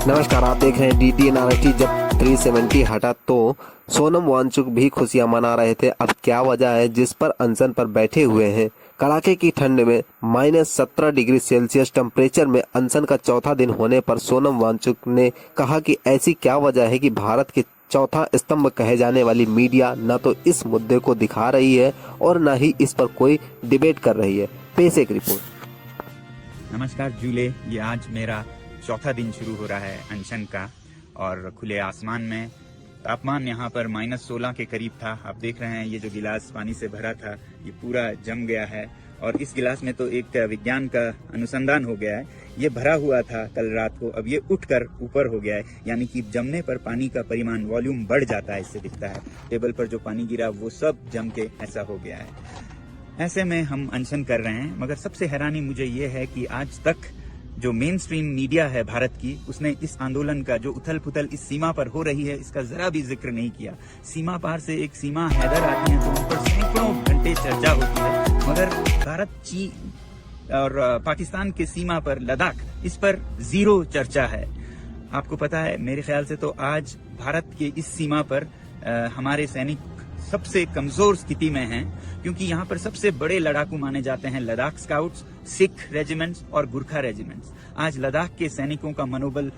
नमस्कार, आप देख रहे हैं डीटी नारायटी। जब 370 हटा तो सोनम वांगचुक भी खुशियां मना रहे थे। अब क्या वजह है जिस पर अनशन पर बैठे हुए हैं? कड़ाके की ठंड में -17 डिग्री सेल्सियस टेम्परेचर में अनशन का चौथा दिन होने पर सोनम वांगचुक ने कहा कि ऐसी क्या वजह है कि भारत के चौथा स्तंभ कहे जाने वाली मीडिया न तो इस मुद्दे को दिखा रही है और न ही इस पर कोई डिबेट कर रही है। पेश एक रिपोर्ट। नमस्कार जूले, ये आज मेरा चौथा दिन शुरू हो रहा है अनशन का और खुले आसमान में तापमान यहाँ पर -16 के करीब था। आप देख रहे हैं ये जो गिलास पानी से भरा था ये पूरा जम गया है और इस गिलास में तो एक विज्ञान का अनुसंधान हो गया है। ये भरा हुआ था कल रात को, अब ये उठकर ऊपर हो गया है, यानी कि जमने पर पानी का परिमाण वॉल्यूम बढ़ जाता है। इससे दिखता है टेबल पर जो पानी गिरा वो सब जम के ऐसा हो गया है। ऐसे में हम अनशन कर रहे हैं, मगर सबसे हैरानी मुझे ये है कि आज तक जो मेन स्ट्रीम मीडिया है भारत की, उसने इस आंदोलन का जो उथल पुथल इस सीमा पर हो रही है इसका जरा भी जिक्र नहीं किया। सीमा पार से एक सीमा हैदर आती है तो उन पर सैकड़ों घंटे चर्चा होती है, मगर भारत, चीन और पाकिस्तान के सीमा पर लद्दाख, इस पर जीरो चर्चा है। आपको पता है, मेरे ख्याल से तो आज भारत के इस सीमा पर हमारे सैनिक सबसे कमजोर स्थिति में हैं, क्योंकि यहाँ पर सबसे बड़े लड़ाकू माने जाते हैं लद्दाख स्काउट्स, सिख रेजिमेंट्स और गुरखा रेजिमेंट्स। आज लद्दाख के सैनिकों का मनोबल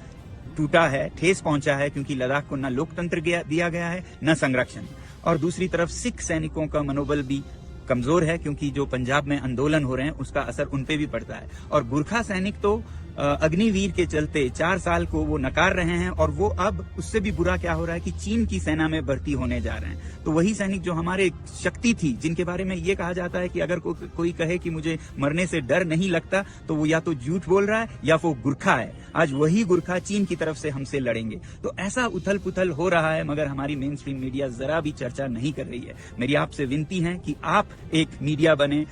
टूटा है, ठेस पहुंचा है, क्योंकि लद्दाख को न लोकतंत्र दिया गया है न संरक्षण। और दूसरी तरफ सिख सैनिकों का मनोबल भी कमजोर है, क्योंकि जो पंजाब में आंदोलन हो रहे हैं उसका असर उनपे भी पड़ता है। और गुरखा सैनिक तो अग्निवीर के चलते 4 साल को वो नकार रहे हैं और वो अब उससे भी बुरा क्या हो रहा है कि चीन की सेना में भर्ती होने जा रहे हैं। तो वही सैनिक जो हमारे शक्ति थी, जिनके बारे में ये कहा जाता है कि अगर कोई कहे कि मुझे मरने से डर नहीं लगता तो वो या तो झूठ बोल रहा है या वो गुरखा है। आज वही गुरखा चीन की तरफ से हमसे लड़ेंगे। तो ऐसा उथल पुथल हो रहा है, मगर हमारी मेन स्ट्रीम मीडिया जरा भी चर्चा नहीं कर रही है। मेरी आपसे विनती है कि आप एक मीडिया बने